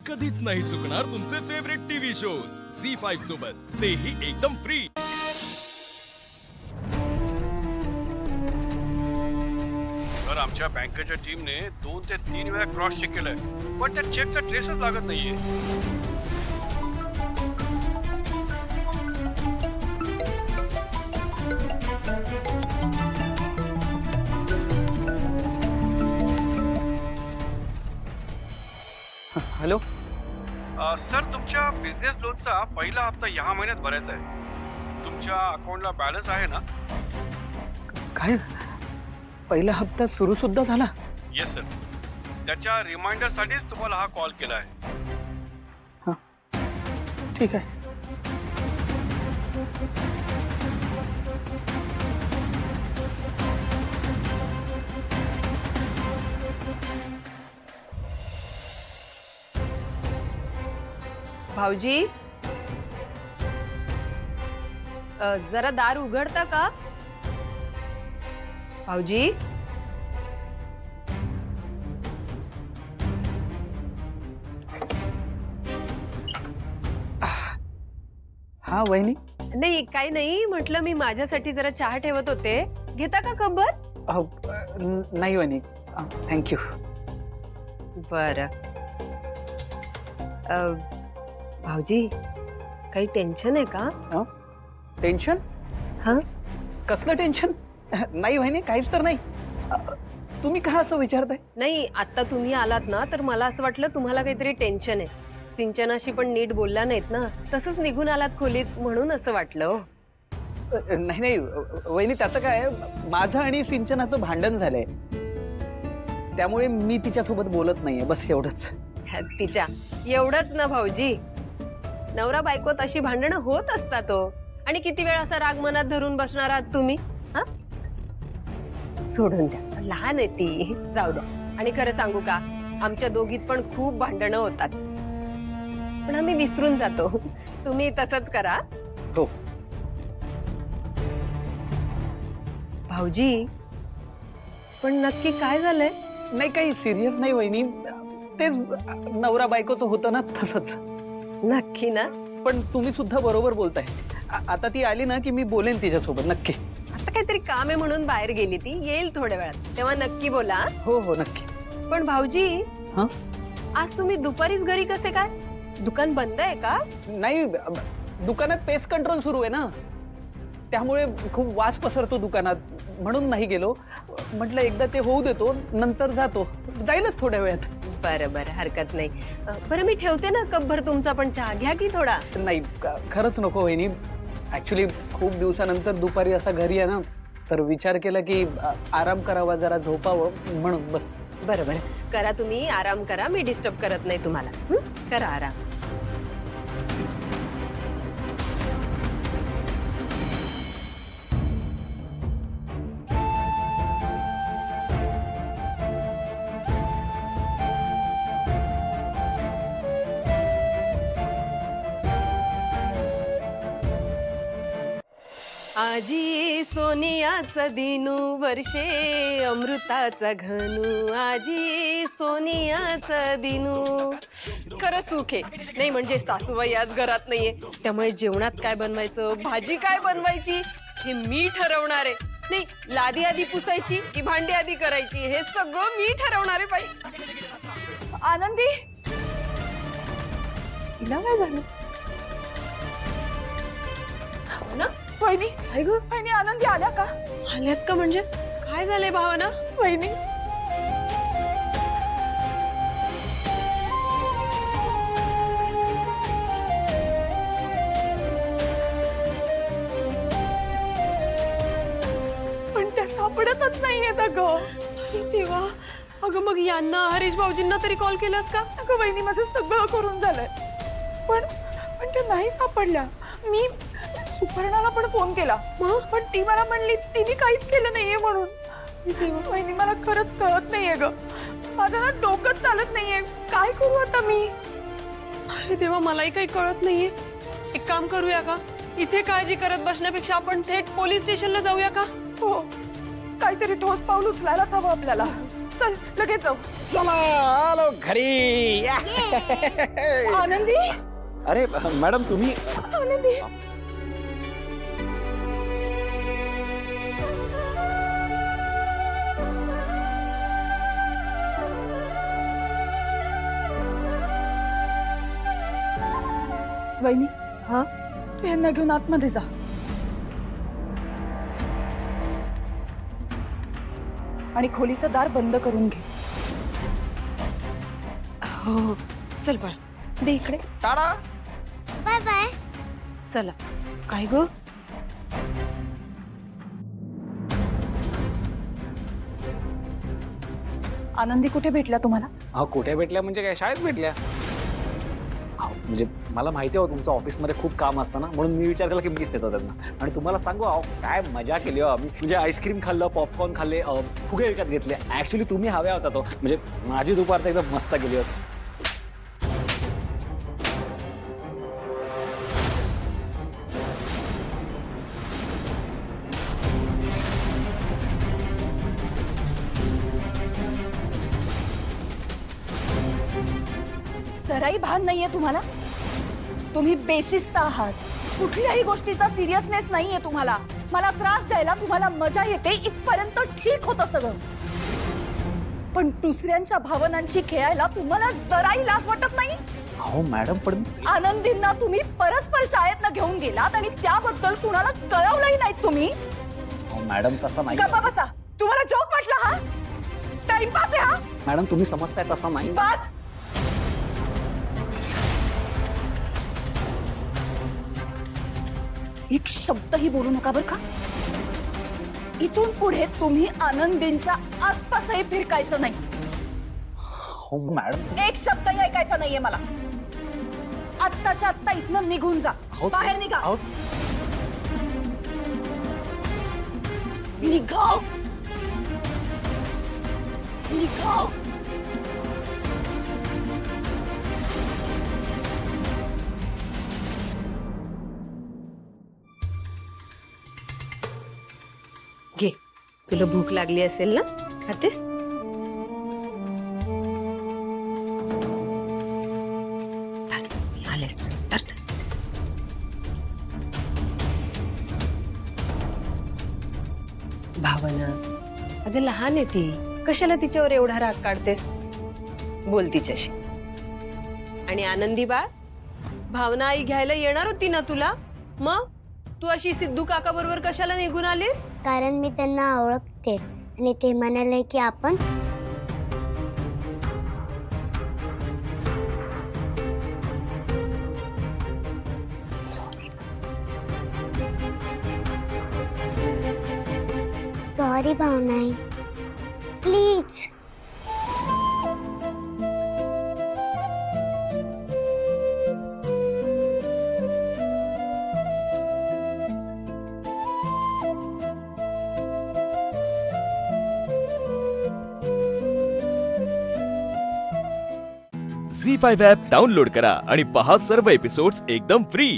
कधीच नाही चुकणार तुमचे फेवरेट टीव्ही शोज झी5 सोबत, तेही एकदम फ्री। सर, आमच्या बँकेच्या टीमने 2 ते 3 वेळा क्रॉस चेक केलंय, पण त्या चेकचा ट्रेसच लागत नाहीये। हॅलो सर, तुमच्या बिझनेस लोनचा पहिला हप्ता या महिन्यात भरायचा आहे। तुमच्या अकाउंटला बॅलन्स आहे ना? काय पहिला हप्ता सुरू सुद्धा झाला? येस सर, त्याच्या रिमाइंडरसाठीच तुम्हाला हा कॉल केला आहे। हां ठीक आहे। भाऊजी, जरा दार उघडता का? भाऊजी, हा वहिनी, नाही काही नाही, म्हटलं मी माझ्यासाठी जरा चहा ठेवत होते, घेता का कपभर? नाही वहिनी, थँक्यू। बरं। भाऊजी, काही टेन्शन आहे का? टेन्शन? हा, कसलं टेन्शन? नाही वहिनी, काहीच तर नाही। तुम्ही का असं विचारताय? नाही, आता तुम्ही आलात ना तर मला असं वाटलं तुम्हाला काहीतरी टेन्शन आहे। सिंचनाशी पण नीट बोलला नाहीत ना, तसंच निघून आलात खोलीत म्हणून असं वाटलं। नाही नाही वहिनी, त्याचं काय, माझं आणि सिंचनाचं भांडण झालंय, त्यामुळे मी तिच्यासोबत बोलत नाहीये, बस एवढंच। तिच्या एवढंच ना भाऊजी, नवरा बायकोत अशी भांडणं होत असतात हो। आणि किती वेळ असा राग मनात धरून बसणार आहात तुम्ही? हा, सोडून द्या, लहान आहे ती, जाऊ द्या। आणि खरं सांगू का, आमच्या दोघीत पण खूप भांडणं होतात, पण आम्ही विसरून जातो। तुम्ही तसंच करा। हो भाऊजी, पण नक्की काय झालंय? नाही, काही सिरियस नाही वहिनी, तेच नवरा बायकोचं होतं ना तसंच। नक्की ना? पण तुम्ही सुद्धा बरोबर बोलताय। आता ती आली ना की मी बोलेन तिच्यासोबत नक्की। आता काहीतरी काम आहे म्हणून बाहेर गेली ती, येईल थोड्या वेळात, तेव्हा नक्की बोला। हो हो नक्की। पण भाऊजी, हा, आज तुम्ही दुपारीच घरी कसे काय? दुकान बंद आहे का? नाही, दुकानात पेस्ट कंट्रोल सुरू आहे ना, त्यामुळे खूप वास पसरतो दुकानात, म्हणून नाही गेलो। म्हटलं एकदा ते होऊ देतो, नंतर जातो, जाईलच थोड्या वेळात। बरं बरं, हरकत नाही। बरं, मी ठेवते ना कपभर तुमचा पण चहा, घ्या की थोडा। नाही, खरंच नको वहिनी, ऍक्च्युली खूप दिवसानंतर दुपारी असा घरी आहे ना, तर विचार केला की आराम करावा, जरा झोपावं म्हणून, बस। बरं बरं, करा तुम्ही आराम करा, मी डिस्टर्ब करत नाही तुम्हाला। करा आराम। आजी सोनियाचा दिनू, वर्षे अमृताचा घनू, आजी सोनियाचा दिनू। खरं सुख आहे, नाही म्हणजे सासूबाई आज घरात नाहीये, त्यामुळे जेवणात काय बनवायचं, भाजी काय बनवायची हे मी ठरवणार आहे। नाही, लादी आधी पुसायची की भांडी आधी करायची हे सगळं मी ठरवणार आहे बाई। आनंदी, तिला काय झालं? हो ना वहिनी, काय ग? वहिनी, आनंदी आल्या का? आल्यात का? म्हणजे काय झालंय भावना? वहिनी, पण त्या सापडतच नाहीयेत अगं। तेव्हा अगं मग यांना, हरीश भाऊजींना तरी कॉल केलास का? अगं वहिनी, माझं सगळं करून झालंय, पण त्या नाही सापडल्या। मी सुपर्णाला पण फोन केला, पण ती मला म्हणली तिने काहीच केलं नाहीये म्हणून। वहिनी, मला खरंच कळत नाहीये ग, माझं ना डोकंच चालत नाहीये, काय करू आता मी? अरे तेव्हा मलाही काही कळत नाहीये। एक काम करूया का, इथे काळजी करत बसण्यापेक्षा आपण थेट पोलीस स्टेशनला जाऊया का? हो, काहीतरी ठोस पाऊल उचलायलाच हवं आपल्याला। चल लगेच जाऊ. चला आलो घरी. आनंदी, अरे मॅडम तुम्ही आनंदी. वहिनी, हा तू यांना घेऊन आतमध्ये जा. आणि खोलीचं दार बंद करून घे. हो चल बाळा, दे इकडे. टाळा. Bye bye. चला. काय ग? आनंदी कुठे भेटला तुम्हाला? अहो कुठे भेटल्या म्हणजे काय, शाळेत भेटल्या. अहो म्हणजे मला माहिती आहे तुमचं ऑफिसमध्ये खूप काम असतं ना, म्हणून मी विचार केला की मीच देतो त्यांना. आणि तुम्हाला सांगू अहो काय मजा केली हो आम्ही. म्हणजे आईस्क्रीम खाल्लं, पॉपकॉर्न खाल्ले, फुगे विकत घेतले. ऍक्च्युली तुम्ही हव्या होता तो. म्हणजे माझी दुपार तर एकदम मस्त गेली होती. जराही भान नाहीये तुम्हाला? तुम्ही बेशिस्त आहात. कुठल्याही गोष्टीचा सिरियसनेस नाहीये तुम्हाला. मला त्रास द्यायला तुम्हाला मजा येते इथपर्यंत ठीक होतं सगळं, पण दुसऱ्यांच्या भावनांशी खेळायला तुम्हाला जराही लाज वाटत नाही? अहो मॅडम पण आनंदींना तुम्ही परस्पर शाळेतनं घेऊन गेलात आणि त्याबद्दल कुणाला कळवलंही नाही तुम्ही. अहो मॅडम तसं नाही. गप्पा बसा. तुम्हाला जोक वाटला हा? टाइमपास आहे हा? मॅडम तुम्ही समजताय तसं नाही. बस. एक शब्दही बोलू नका बरं का. इथून पुढे तुम्ही आनंदींच्या आसपासही फिरकायचं नाही. हो मॅडम. एक शब्दही ऐकायचा नाहीये मला. आत्ताच्या आत्ता इथनं निघून जा. अहो, बाहेर निघा. अहो, निघा. निघा. घे, तुला भूक लागली असेल ना, खातेस? चाल, मी आलेच. तर. भावना अगं लहान आहे ती, कशाला तिच्यावर एवढा राग काढतेस? बोल तिच्याशी. आणि आनंदी बाळ, भावना आई घ्यायला येणार होती ना तुला, मग तू अशी सिद्धू काका बरोबर कशाला निघून आलीस? कारण मी त्यांना ओळखते आणि ते म्हणाले की आपण सॉरी भावना, प्लीज. झी5 ॲप डाउनलोड करा आणि पहा सर्व एपिसोड्स एकदम फ्री.